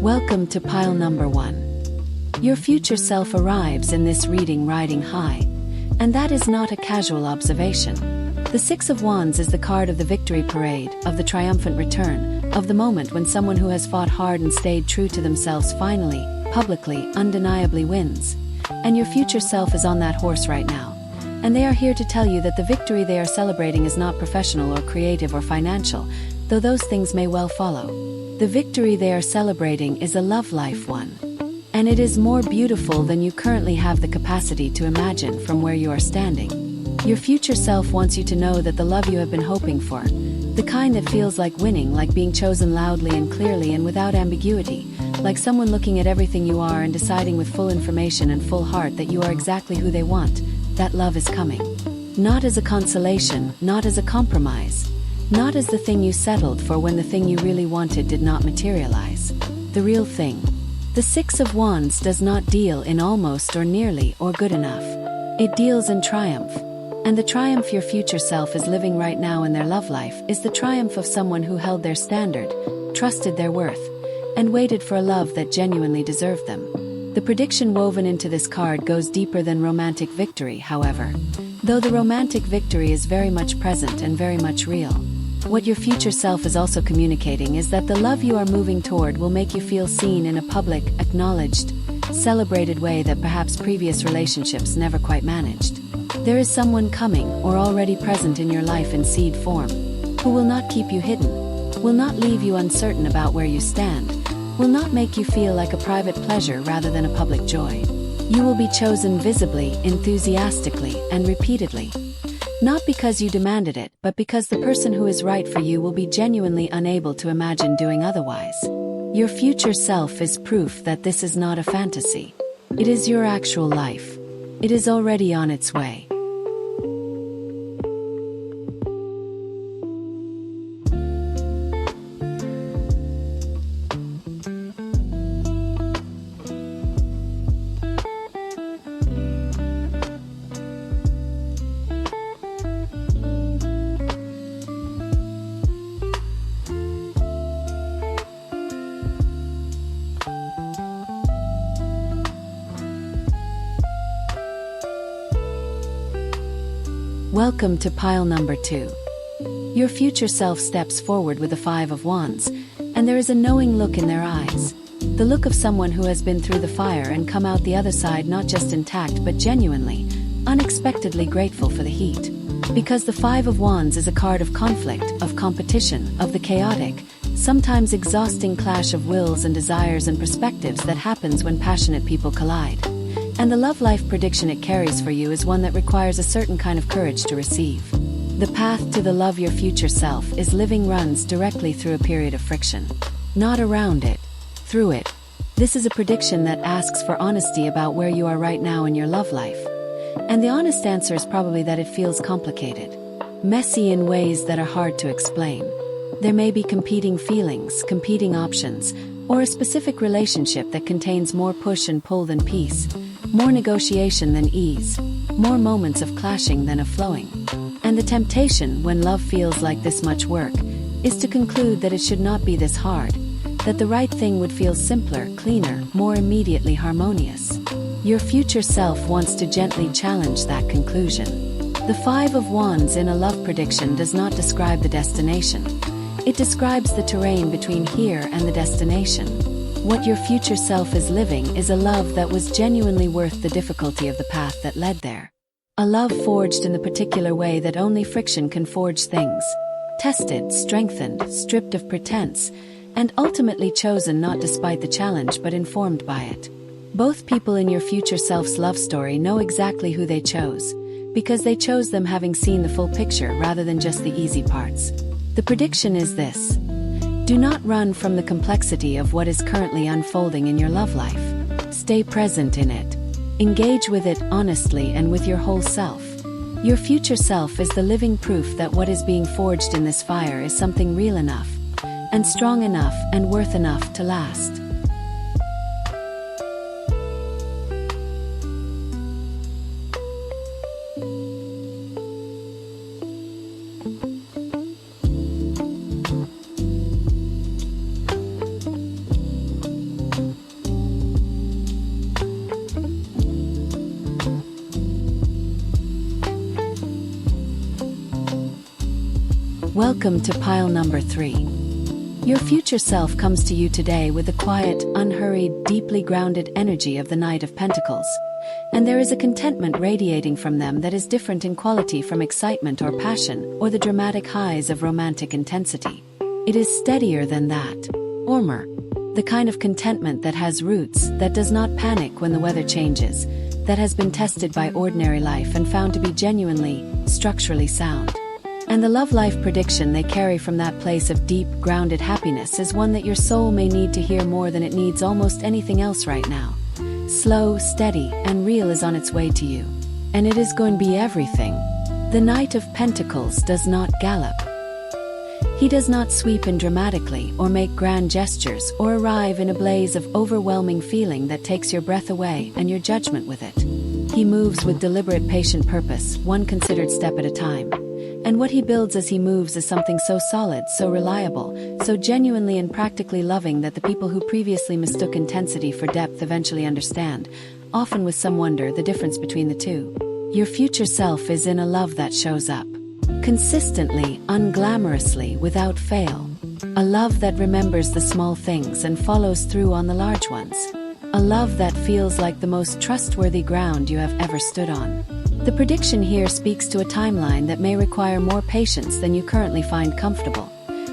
Welcome to pile number 1. Your future self arrives in this reading riding high, and that is not a casual observation. The Six of Wands is the card of the victory parade, of the triumphant return, of the moment when someone who has fought hard and stayed true to themselves finally, publicly, undeniably wins. And your future self is on that horse right now. And they are here to tell you that the victory they are celebrating is not professional or creative or financial, though those things may well follow. The victory they are celebrating is a love life one. And it is more beautiful than you currently have the capacity to imagine from where you are standing. Your future self wants you to know that the love you have been hoping for, the kind that feels like winning, like being chosen loudly and clearly and without ambiguity, like someone looking at everything you are and deciding with full information and full heart that you are exactly who they want, that love is coming. Not as a consolation, not as a compromise, not as the thing you settled for when the thing you really wanted did not materialize. The real thing. The Six of Wands does not deal in almost or nearly or good enough. It deals in triumph. And the triumph your future self is living right now in their love life is the triumph of someone who held their standard, trusted their worth, and waited for a love that genuinely deserved them. The prediction woven into this card goes deeper than romantic victory, however. Though the romantic victory is very much present and very much real. What your future self is also communicating is that the love you are moving toward will make you feel seen in a public, acknowledged, celebrated way that perhaps previous relationships never quite managed. There is someone coming or already present in your life in seed form, who will not keep you hidden, will not leave you uncertain about where you stand, will not make you feel like a private pleasure rather than a public joy. You will be chosen visibly, enthusiastically, and repeatedly. Not because you demanded it, but because the person who is right for you will be genuinely unable to imagine doing otherwise. Your future self is proof that this is not a fantasy. It is your actual life. It is already on its way. Welcome to pile number 2. Your future self steps forward with the Five of Wands, and there is a knowing look in their eyes. The look of someone who has been through the fire and come out the other side not just intact but genuinely, unexpectedly grateful for the heat. Because the Five of Wands is a card of conflict, of competition, of the chaotic, sometimes exhausting clash of wills and desires and perspectives that happens when passionate people collide. And the love life prediction it carries for you is one that requires a certain kind of courage to receive. The path to the love your future self is living runs directly through a period of friction. Not around it, through it. This is a prediction that asks for honesty about where you are right now in your love life. And the honest answer is probably that it feels complicated. Messy in ways that are hard to explain. There may be competing feelings, competing options, or a specific relationship that contains more push and pull than peace. More negotiation than ease, more moments of clashing than of flowing. And the temptation, when love feels like this much work, is to conclude that it should not be this hard, that the right thing would feel simpler, cleaner, more immediately harmonious. Your future self wants to gently challenge that conclusion. The Five of Wands in a love prediction does not describe the destination. It describes the terrain between here and the destination. What your future self is living is a love that was genuinely worth the difficulty of the path that led there. A love forged in the particular way that only friction can forge things. Tested, strengthened, stripped of pretense, and ultimately chosen not despite the challenge but informed by it. Both people in your future self's love story know exactly who they chose, because they chose them having seen the full picture rather than just the easy parts. The prediction is this. Do not run from the complexity of what is currently unfolding in your love life. Stay present in it. Engage with it honestly and with your whole self. Your future self is the living proof that what is being forged in this fire is something real enough, and strong enough and worth enough to last. Welcome to pile number 3. Your future self comes to you today with the quiet, unhurried, deeply grounded energy of the Knight of Pentacles. And there is a contentment radiating from them that is different in quality from excitement or passion, or the dramatic highs of romantic intensity. It is steadier than that. Warmer. The kind of contentment that has roots, that does not panic when the weather changes, that has been tested by ordinary life and found to be genuinely, structurally sound. And the love life prediction they carry from that place of deep, grounded happiness is one that your soul may need to hear more than it needs almost anything else right now. Slow, steady, and real is on its way to you. And it is going to be everything. The Knight of Pentacles does not gallop. He does not sweep in dramatically or make grand gestures or arrive in a blaze of overwhelming feeling that takes your breath away and your judgment with it. He moves with deliberate, patient purpose, one considered step at a time. And what he builds as he moves is something so solid, so reliable, so genuinely and practically loving that the people who previously mistook intensity for depth eventually understand, often with some wonder, the difference between the two. Your future self is in a love that shows up. Consistently, unglamorously, without fail. A love that remembers the small things and follows through on the large ones. A love that feels like the most trustworthy ground you have ever stood on. The prediction here speaks to a timeline that may require more patience than you currently find comfortable,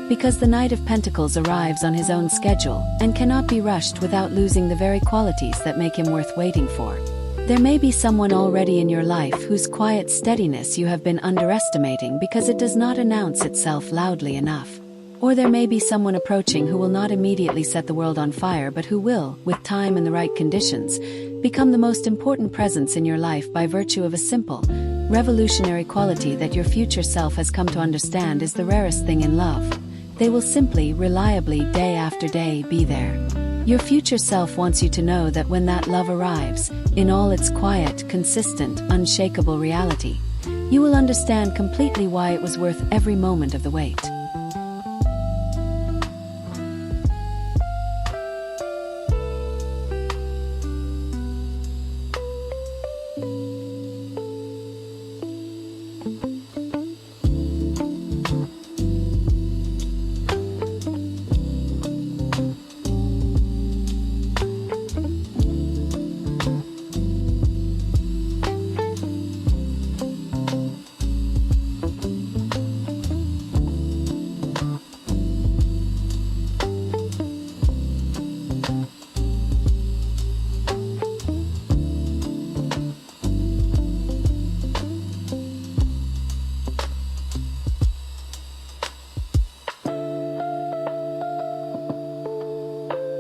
because the Knight of Pentacles arrives on his own schedule and cannot be rushed without losing the very qualities that make him worth waiting for. There may be someone already in your life whose quiet steadiness you have been underestimating because it does not announce itself loudly enough. Or there may be someone approaching who will not immediately set the world on fire, but who will, with time and the right conditions, become the most important presence in your life by virtue of a simple, revolutionary quality that your future self has come to understand is the rarest thing in love. They will simply, reliably, day after day, be there. Your future self wants you to know that when that love arrives, in all its quiet, consistent, unshakable reality, you will understand completely why it was worth every moment of the wait.